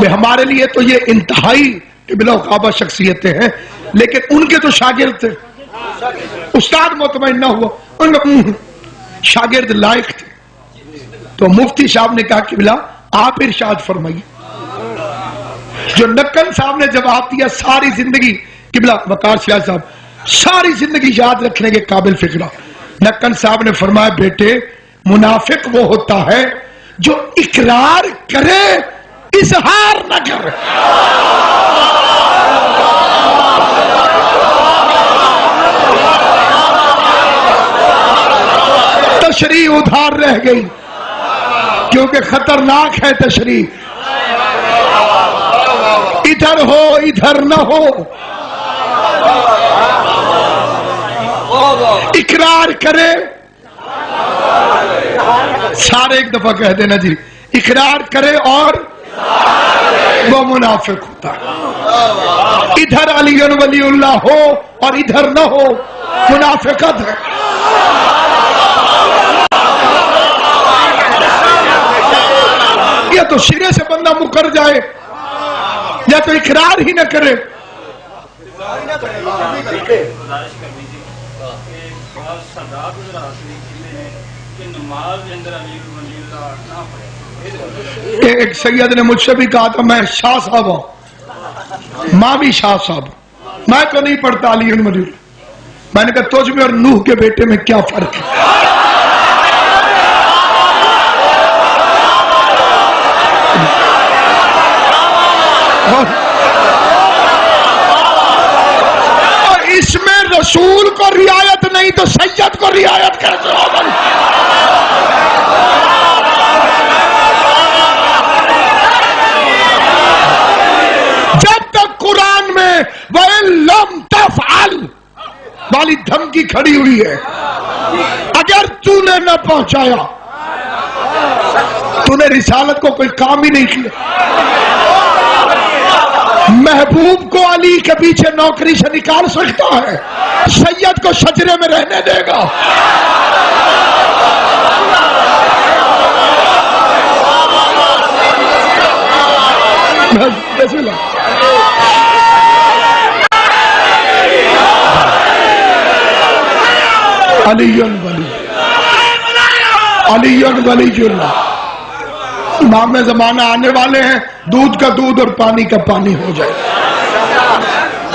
Speaker 3: ہمارے لیے تو یہ انتہائی قبلہ و کعبہ شخصیتیں ہیں لیکن ان کے تو شاگرد تھے استاد مطمئن نہ ہوا ان کا شاگرد لائق تھے تو مفتی صاحب نے کہا قبلہ آپ ارشاد فرمائیے جو نکن صاحب نے جواب دیا ساری زندگی قبلہ وقار سیاہ صاحب ساری زندگی یاد رکھنے کے قابل فکرہ نکن صاحب نے فرمایا بیٹے منافق وہ ہوتا ہے جو اقرار کرے اظہار نہ کرے تشریح ادھار رہ گئی کیونکہ خطرناک ہے تشریح ادھر ہو ادھر نہ ہو اقرار کرے سارے ایک دفعہ کہہ دینا جی اقرار کرے اور وہ منافق ہوتا ہے ادھر علی ولی اللہ ہو اور ادھر نہ ہو منافقت ہے یا تو سرے سے بندہ مکر جائے یا تو اقرار ہی نہ کرے. ایک سید نے مجھ سے بھی کہا تھا میں شاہ صاحب ہوں، ماں بھی شاہ صاحب، میں تو نہیں پڑھتا علی بن ولی اللہ. میں نے کہا تجھ میں اور نوح کے بیٹے میں کیا فرق ہے؟ اور اس میں رسول کو رعایت نہیں تو سید کو رعایت کیسے ہوگی؟ جب تک قرآن میں وَإِن لَمْ تَفْعَلْ والی دھمکی کھڑی ہوئی ہے، اگر تو نے نہ پہنچایا تو نے رسالت کو کوئی کام ہی نہیں کیا. محبوب کو علی کے پیچھے نوکری سے نکال سکتا ہے، سید کو شجرے میں رہنے دے گا. بسم اللہ. علی ولی اللہ. امام زمانہ آنے والے ہیں، دودھ کا دودھ اور پانی کا پانی ہو جائے.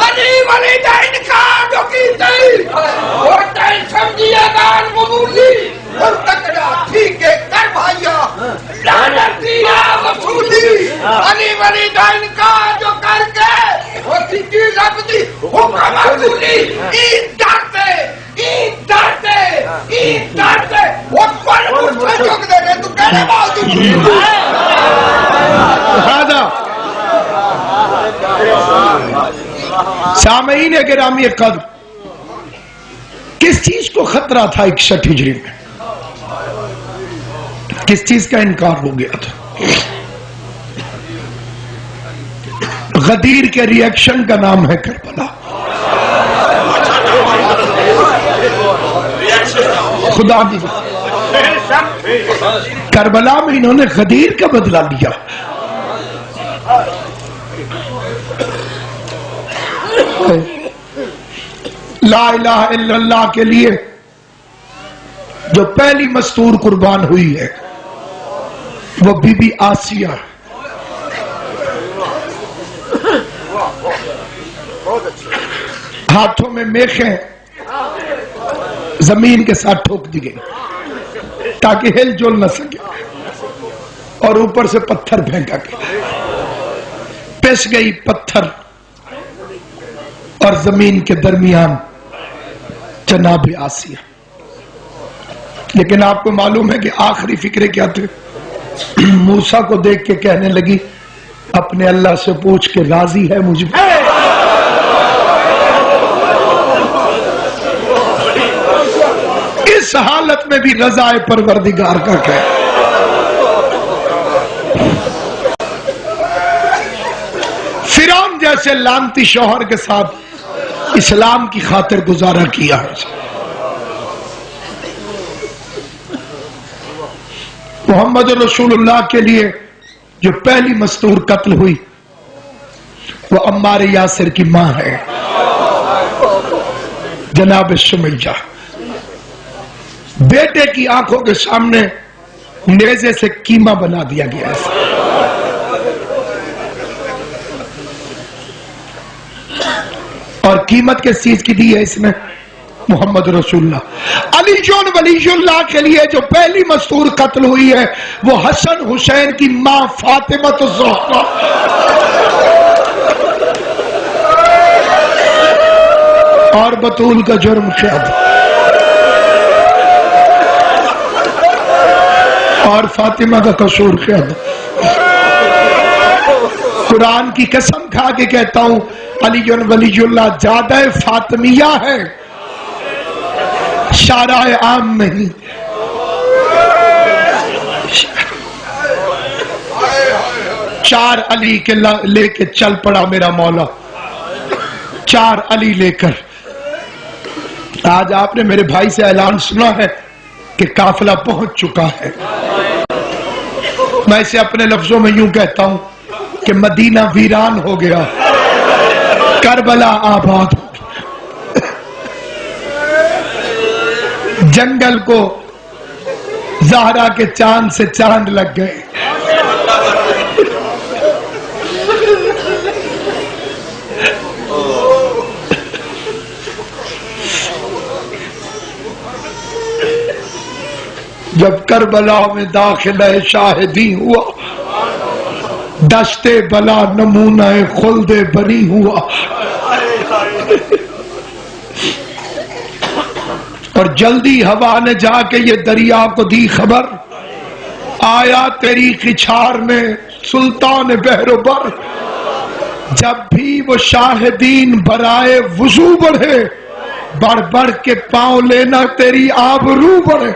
Speaker 2: علی ولی دین کا جو کیتے اور دین سمجھیے دان قبولی اور تکڑا ٹھیک ہے کر بھائیا لعنتی یا رسولی. علی ولی دین کا جو کر کے وہ سیٹی رب دی حکم رسولی عید ڈرتے وہ پر مجھ سے چک دے گے تو کہنے موجود
Speaker 3: سامعین گرامی قدر، کس چیز کو خطرہ تھا 61 ہجری میں؟ کس چیز کا انکار ہو گیا تھا؟ غدیر کے ری ایکشن کا نام ہے کربلا. خدا دی کربلا میں انہوں نے غدیر کا بدلہ لیا. لا الہ الا اللہ کے لیے جو پہلی مستور قربان ہوئی ہے وہ بی بی آسیہ. ہاتھوں میں میخیں زمین کے ساتھ ٹھوک دی گئی تاکہ ہل جول نہ سکے، اور اوپر سے پتھر پھینکا گیا. پس گئی پتھر اور زمین کے درمیان جناب آسیہ. لیکن آپ کو معلوم ہے کہ آخری فکرے کیا تھے؟ موسیٰ کو دیکھ کے کہنے لگی اپنے اللہ سے پوچھ کے راضی ہے مجھ پہ. اس حالت میں بھی رضا پروردگار کا کہے. فرعون جیسے لعنتی شوہر کے ساتھ اسلام کی خاطر گزارا کیا ہے. محمد رسول اللہ کے لیے جو پہلی مستور قتل ہوئی وہ عمار یاسر کی ماں ہے جناب سمیہ. بیٹے کی آنکھوں کے سامنے نیزے سے کیما بنا دیا گیا. اور قیمت کس چیز کی دی ہے اس نے؟ محمد رسول اللہ. علی جون ولی اللہ کے لیے جو پہلی مستور قتل ہوئی ہے وہ حسن حسین کی ماں فاطمہ الزہرا. اور بطول کا جرم قید اور فاطمہ کا قصور قید. قرآن کی قسم کھا کے کہتا ہوں علی جون ولی اللہ زیادہ فاطمیہ ہے، شارع عام نہیں. چار علی کے لے کے چل پڑا میرا مولا، چار علی لے کر. آج آپ نے میرے بھائی سے اعلان سنا ہے کہ قافلہ پہنچ چکا ہے. میں اسے اپنے لفظوں میں یوں کہتا ہوں کہ مدینہ ویران ہو گیا، کربلا آباد ہو گیا، جنگل کو زہرا کے چاند سے چاند لگ گئے۔ جب کربلا میں داخلہ شاہدی ہوا، دشت بلا نمونہ خلد بری ہوا، اور جلدی ہوا نے جا کے یہ دریا کو دی خبر، آیا تیری کچھار میں سلطان بحر و بر۔ جب بھی وہ شاہدین برائے وضو بڑھے، بڑھ بڑھ کے پاؤں لینا تیری آبرو بڑھے۔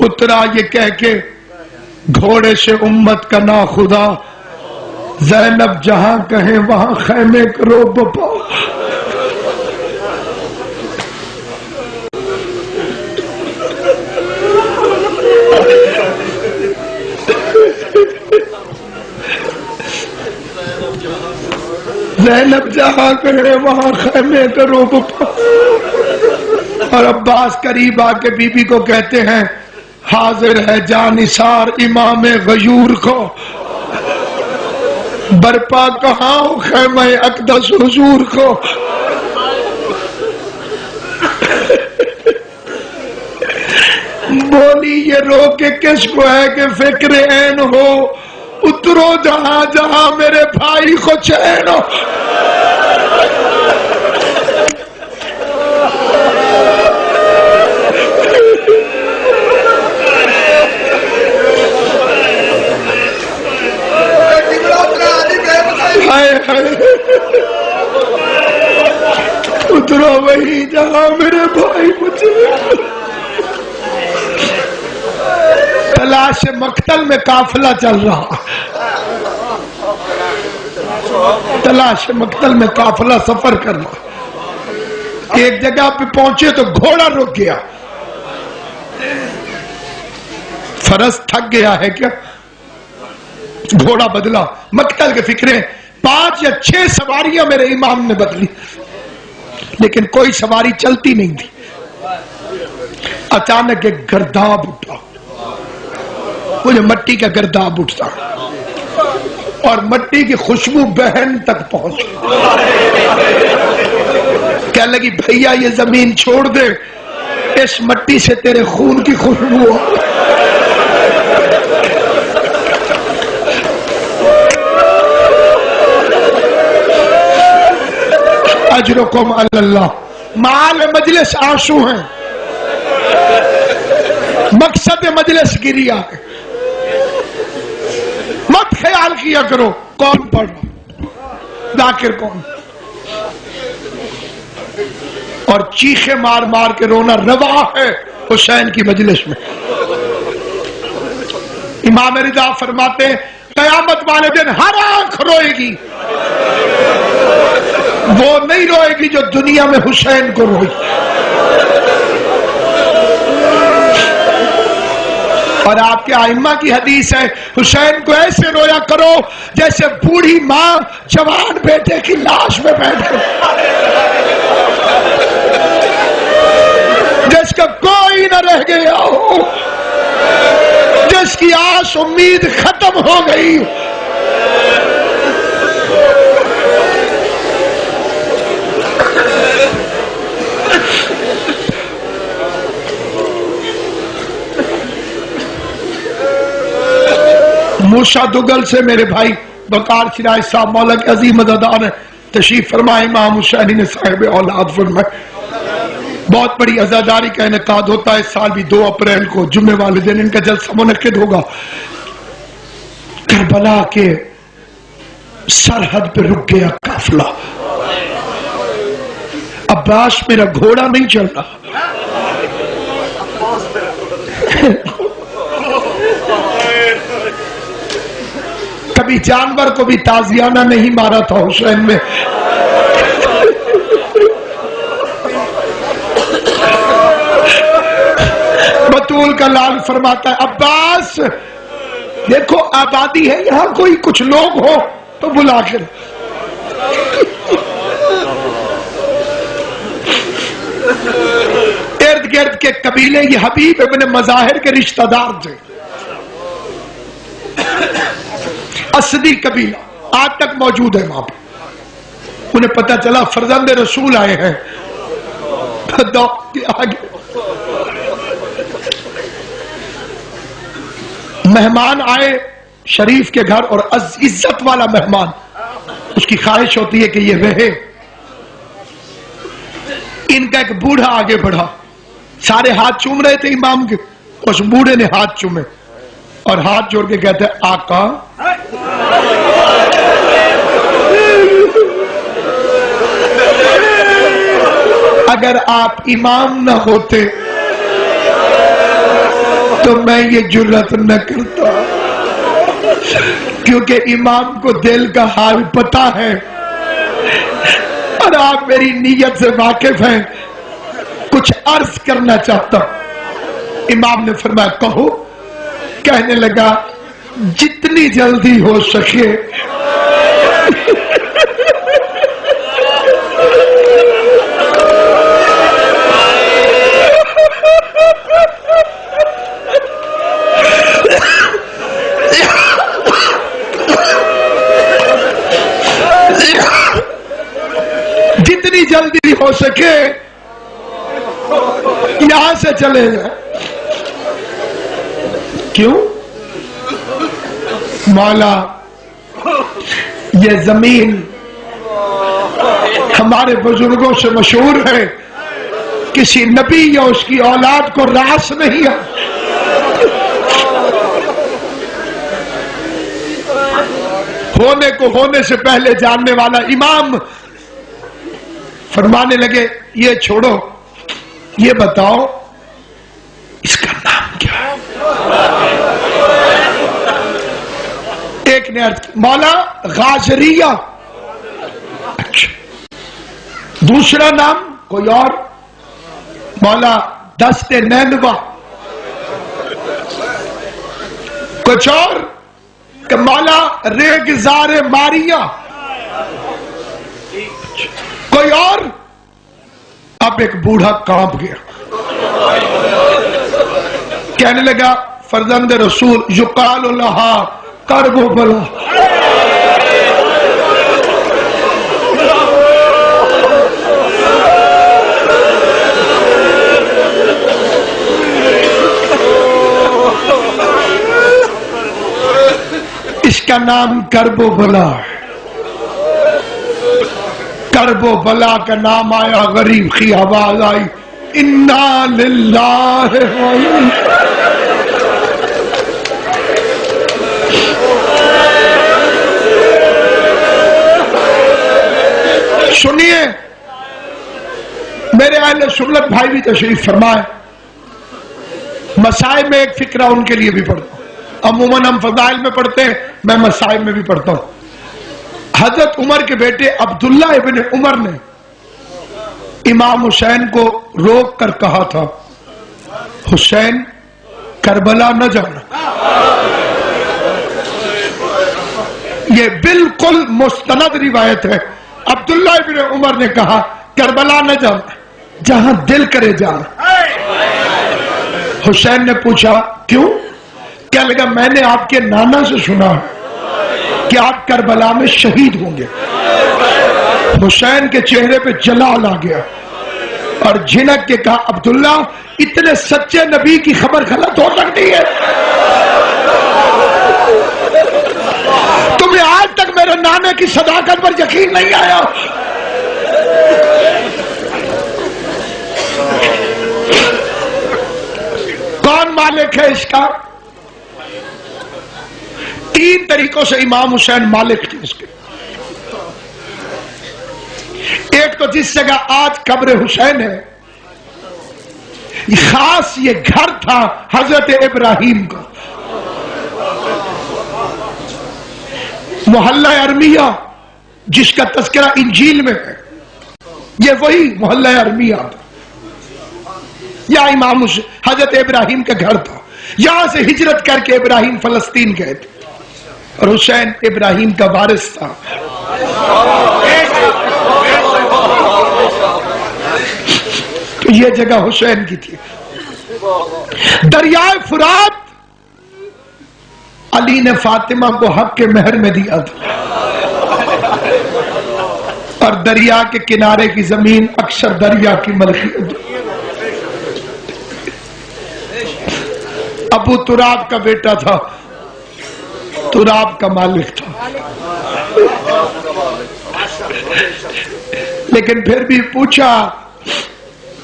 Speaker 3: اترا یہ کہہ کے گھوڑے سے امت کا نا خدا، زینب جہاں کہیں وہاں خیمے کرو بپا۔ زینب جہاں کہے وہاں خیمے کرو بپا۔ اور عباس قریب آ کے بی بی کو کہتے ہیں حاضر ہے جانثار امام غیور کو، برپا کہاں خیمہ اقدس حضور کو۔ بولی یہ رو کے کس کو ہے کہ فکر عین ہو، اترو جہاں جہاں میرے بھائی کو چین ہو۔ اترو وہی جہاں میرے بھائی کو چین۔ تلاش مقتل میں قافلہ چل رہا، تلاش مقتل میں قافلہ سفر کر رہا۔ ایک جگہ پہ پہنچے تو گھوڑا رک گیا، فرس تھک گیا ہے کیا؟ گھوڑا بدلا، مقتل کے فکریں 5 یا 6 سواریاں میرے امام نے بدلی، لیکن کوئی سواری چلتی نہیں تھی۔ اچانک ایک گرداب اٹھا، مجھے مٹی کا گرداب اٹھتا اور مٹی کی خوشبو بہن تک پہنچ، کہنے لگی بھیا یہ زمین چھوڑ دے، اس مٹی سے تیرے خون کی خوشبو ہو۔ اجرکم علی اللہ۔ مال مجلس آنسو ہیں، مقصد مجلس گریا ہے۔ مت خیال کیا کرو کون پڑھ رہا، ذاکر کون، اور چیخے مار مار کے رونا روا ہے حسین کی مجلس میں۔ امام رضا فرماتے ہیں قیامت والے دن ہر آنکھ روئے گی، وہ نہیں روئے گی جو دنیا میں حسین کو روئی۔ اور آپ کے ائمہ کی حدیث ہے حسین کو ایسے رویا کرو جیسے بوڑھی ماں جوان بیٹے کی لاش میں بیٹھ کر، جس کا کوئی نہ رہ گیا ہو، جس کی آس امید ختم ہو گئی۔ موسیٰ دگل سے میرے بھائی بکار شرائی صاحب مولا کے عظیم عزادار ہیں، تشریف فرمائے، امام حسینی نے صاحب اولاد فرمائے۔ بہت بڑی عزاداری کا انعقاد ہوتا ہے، اس سال بھی 2 اپریل کو جمعے والے دن ان کا جلسہ منعقد ہوگا۔ کربلا کے سرحد پہ رک گیا قافلہ، عباس میرا گھوڑا نہیں چل رہا، کبھی جانور کو بھی تازیانہ نہیں مارا تھا حسین میں۔ کا لال فرماتا ہے عباس دیکھو آبادی ہے یہاں کوئی کچھ لوگ ہو تو بلا کر ارد گرد کے قبیلے یہ حبیب ابن مظاہر کے رشتہ دار تھے اسدی قبیلہ آج تک موجود ہے وہاں پہ انہیں پتہ چلا فرزند رسول آئے ہیں آگے مہمان آئے شریف کے گھر اور عزت والا مہمان اس کی خواہش ہوتی ہے کہ یہ رہے ان کا ایک بوڑھا آگے بڑھا سارے ہاتھ چوم رہے تھے امام کے اس بوڑھے نے ہاتھ چومے اور ہاتھ جوڑ کے کہتے ہیں آقا اگر آپ امام نہ ہوتے تو میں یہ جرأت نہ کرتا کیونکہ امام کو دل کا حال پتا ہے اور آپ میری نیت سے واقف ہیں کچھ عرض کرنا چاہتا ہوں امام نے فرمایا کہو کہنے لگا جتنی جلدی ہو سکے جتنی جلدی ہو سکے یہاں سے چلے جائیں کیوں مولا یہ زمین ہمارے بزرگوں سے مشہور ہے کسی نبی یا اس کی اولاد کو راس نہیں ہے ہونے کو ہونے سے پہلے جاننے والا امام فرمانے لگے یہ چھوڑو یہ بتاؤ اس کا نام کیا ہے ایک نے عرض مولا غازریہ اچھا دوسرا نام کوئی اور مولا دست نینوا کچھ اور کہ مولا ریگزار ماریا کوئی اور اب ایک بوڑھا کانپ گیا کہنے لگا فرزند رسول یقال لہا کرب و بلا اس کا نام کرب و بلا ہے کرب و بلا کا نام آیا غریب کی آواز آئی انا للہ سنیے میرے اہل سنت بھائی بھی تشریف فرمائے مسائل میں ایک فکرہ ان کے لیے بھی پڑھتا ہوں عموماً ہم فضائل میں پڑھتے ہیں میں مسائل میں بھی پڑھتا ہوں حضرت عمر کے بیٹے عبداللہ ابن عمر نے امام حسین کو روک کر کہا تھا حسین کربلا نہ جانا یہ بالکل مستند روایت ہے عبداللہ ابن عمر نے کہا کربلا نہ جانا جہاں دل کرے جانا حسین نے پوچھا کیوں کیا لگا میں نے آپ کے نانا سے سنا کہ آپ کربلا میں شہید ہوں گے حسین کے چہرے پہ جلال آ گیا اور جھنک کے کہا عبداللہ اتنے سچے نبی کی خبر غلط ہو سکتی ہے تمہیں آج تک میرے نانے کی صداقت پر یقین نہیں آیا کون مالک ہے اس کا تین طریقوں سے امام حسین مالک تھے اس کے ایک تو جس جگہ آج قبر حسین ہے خاص یہ گھر تھا حضرت ابراہیم کا محلہ ارمیہ جس کا تذکرہ انجیل میں ہے یہ وہی محلہ ارمیہ تھا یا امام حضرت ابراہیم کا گھر تھا. یہاں سے ہجرت کر کے ابراہیم فلسطین گئے تھے اور حسین ابراہیم کا وارث تھا. تو یہ جگہ حسین کی تھی. دریائے فرات علی نے فاطمہ کو حق کے مہر میں دیا تھا اور دریا کے کنارے کی زمین اکثر دریا کی ملکیت. ابو تراب کا بیٹا تھا, تراب کا مالک تھا, لیکن پھر بھی پوچھا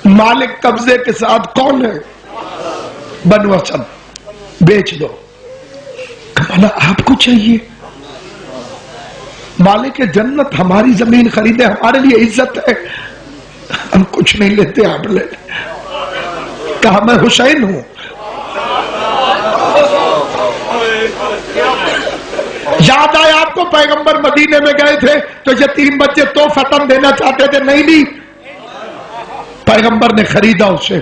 Speaker 3: مالک قبضے کے ساتھ کون ہے؟ بنو اسد, بیچ دو. کہا آپ کو چاہیے؟ مالک جنت ہماری زمین خریدے, ہمارے لیے عزت ہے, ہم کچھ نہیں لیتے, آپ لے. کہا میں حسین ہوں. یاد آیا آپ کو پیغمبر مدینے میں گئے تھے تو یتیم بچے تو فتن دینا چاہتے تھے, نہیں دی, پیغمبر نے خریدا اسے.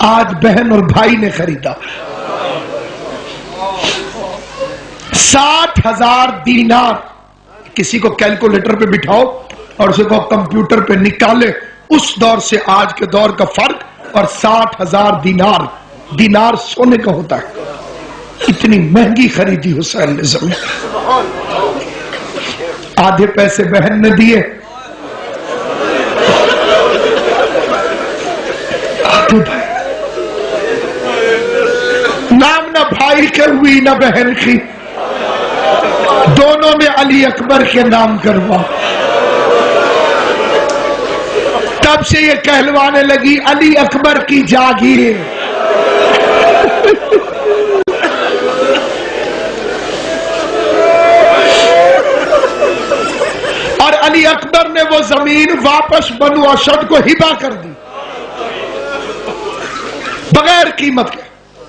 Speaker 3: آج بہن اور بھائی نے خریدا. 60,000 دینار. کسی کو کیلکولیٹر پہ بٹھاؤ اور اسے کو کمپیوٹر پہ نکالے اس دور سے آج کے دور کا فرق, اور 60,000 دینار. دینار سونے کا ہوتا ہے. اتنی مہنگی خریدی حسین نے زمین. آدھے پیسے بہن نے دیے, نام نہ بھائی کے ہوئی نہ بہن کی, دونوں نے علی اکبر کے نام کروا. تب سے یہ کہلوانے لگی علی اکبر کی جاگیر. اور علی اکبر نے وہ زمین واپس بنو اسد کو ہبہ کر دی بغیر قیمت کے.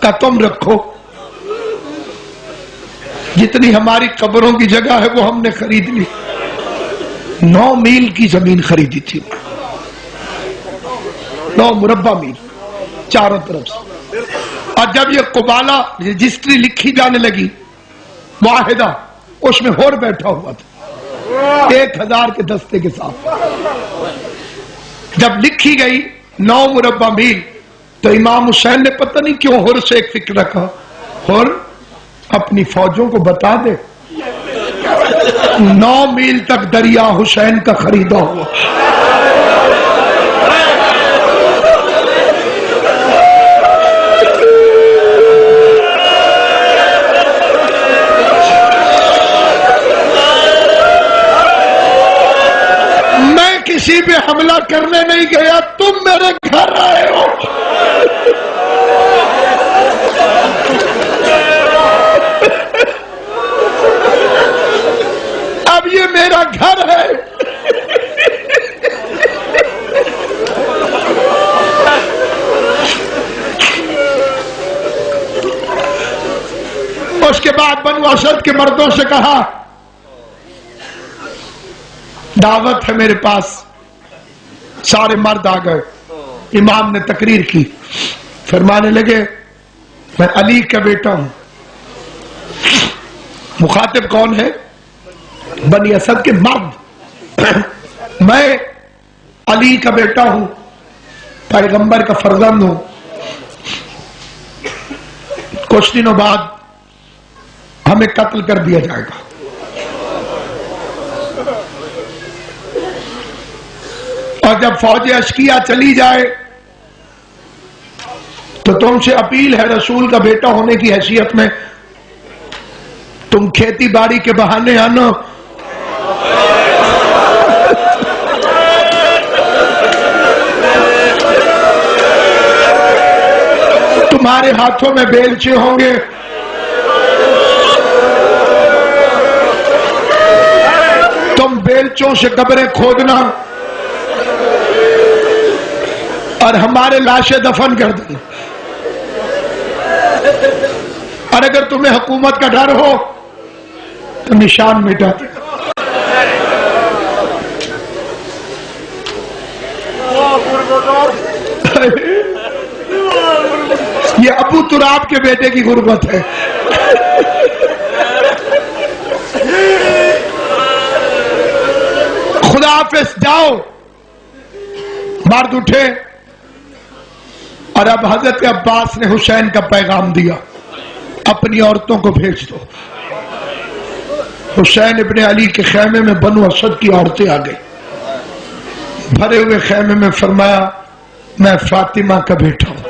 Speaker 3: کہ تم رکھو, جتنی ہماری قبروں کی جگہ ہے وہ ہم نے خرید لی. 9 میل کی زمین خریدی تھی, 9 مربع میل چاروں طرف سے. اور جب یہ قبالہ رجسٹری لکھی جانے لگی معاہدہ, اس میں ہور بیٹھا ہوا تھا 1000 کے دستے کے ساتھ. جب لکھی گئی 9 مربع میل تو امام حسین نے پتہ نہیں کیوں ہور سے ایک فکر رکھا, ہور اپنی فوجوں کو بتا دے 9 میل تک دریا حسین کا خریدا ہوا. میں کسی پہ حملہ کرنے نہیں گیا, تم میرے گھر آئے ہو. اب یہ میرا گھر ہے. اس کے بعد بنو اسد کے مردوں سے کہا دعوت ہے میرے پاس. سارے مرد آ گئے. امام نے تقریر کی, فرمانے لگے میں علی کا بیٹا ہوں. مخاطب کون ہے؟ بنی اسد کے مرد. میں علی کا بیٹا ہوں, پیغمبر کا فرزند ہوں. کچھ دنوں بعد ہمیں قتل کر دیا جائے گا. اور جب فوج اشکیہ چلی جائے تو تم سے اپیل ہے رسول کا بیٹا ہونے کی حیثیت میں تم کھیتی باڑی کے بہانے آنا. تمہارے ہاتھوں میں بیلچے ہوں گے, تم بیلچوں سے قبریں کھودنا اور ہمارے لاشیں دفن کر دیں. اور اگر تمہیں حکومت کا ڈر ہو تو نشان مٹا دیں. باپ کے بیٹے کی غربت ہے. خدا حافظ. جاؤ. مرد اٹھے اور اب حضرت عباس نے حسین کا پیغام دیا, اپنی عورتوں کو بھیج دو. حسین ابن علی کے خیمے میں بنو اسد کی عورتیں آ گئی. بھرے ہوئے خیمے میں فرمایا میں فاطمہ کا بیٹا ہوں.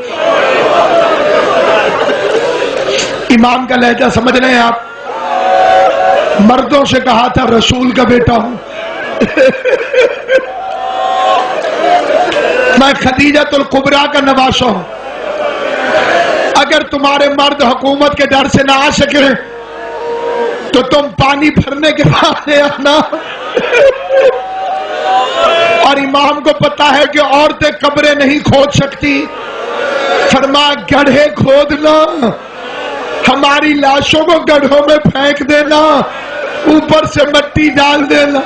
Speaker 3: امام کا لہجہ سمجھ رہے ہیں آپ؟ مردوں سے کہا تھا رسول کا بیٹا ہوں. میں خدیجۃ الکبریٰ کا نواسہ ہوں. اگر تمہارے مرد حکومت کے ڈر سے نہ آ سکے تو تم پانی بھرنے کے بعد آنا. اور امام کو پتا ہے کہ عورتیں قبریں نہیں کھود سکتی. فرمایا گڑھے کھودنا, ہماری لاشوں کو گڑھوں میں پھینک دینا, اوپر سے مٹی ڈال دینا.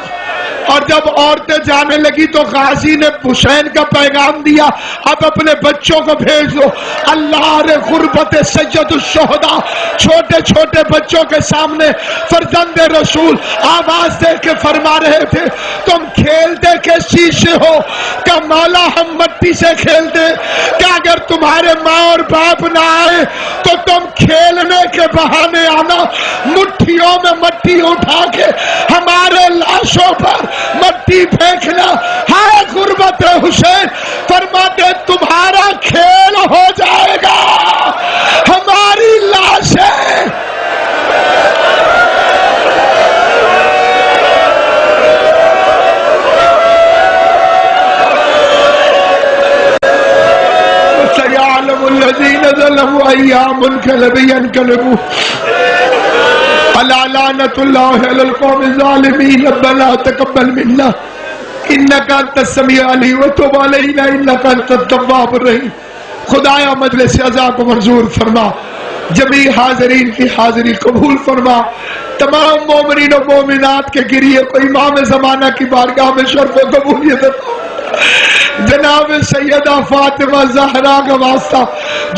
Speaker 3: اور جب عورتیں جانے لگی تو غازی نے حسین کا پیغام دیا, اب اپنے بچوں کو بھیج دو. اللہ رے غربت سید الشہداء چھوٹے چھوٹے بچوں کے سامنے فرزند رسول آواز دے کے فرما رہے تھے تم کھیلتے کس چیز سے ہو؟ کہ مولا ہم مٹی سے کھیلتے. کہ اگر تمہارے ماں اور باپ نہ آئے تو تم کھیلنے کے بہانے آنا, مٹھیوں میں مٹی اٹھا کے ہمارے لاشوں پر مٹی پھینکنا. ہائے غربت حسین. فرماتے تمہارا کھیل ہو جائے گا, ہماری لاشیں سيعلم الذين ظلموا أيام ينقلبون ألا لعنة الله على القوم الظالمين. ربنا تقبل منا إنك أنت السميع العليم وتب علينا إنك أنت التواب الرحيم. خدایا مجلس عزا کو منظور فرما, جمیع حاضرین کی حاضری قبول فرما. تمام مومنین و مومنات کے گریے کو امام زمانہ کی بارگاہ میں شرف و قبولیت عطا. جناب سیدہ فاطمہ زہرا کا واسطہ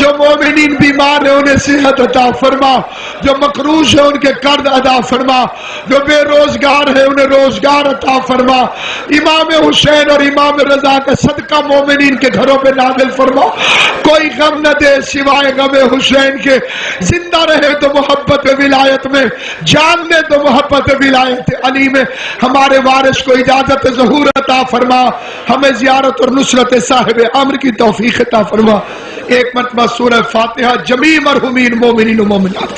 Speaker 3: جو مومنین بیمار ہیں انہیں صحت عطا فرما, جو مقروض ہیں ان کے قرض ادا فرما, جو بے روزگار ہیں انہیں روزگار عطا فرما. امام حسین اور امام رضا کا صدقہ مومنین کے گھروں پہ نازل فرما. کوئی غم نہ دے سوائے غم حسین کے. زندہ رہے تو محبت ولایت میں, جان لے تو محبت ولایت علی میں. ہمارے وارث کو اجازت ظہور عطا فرما, ہمیں زیارت اور نصرت صاحب امر کی توفیق عطا فرما. ایک مرتبہ سورہ فاتحہ جمیع مرحومین مومنین و مومنات.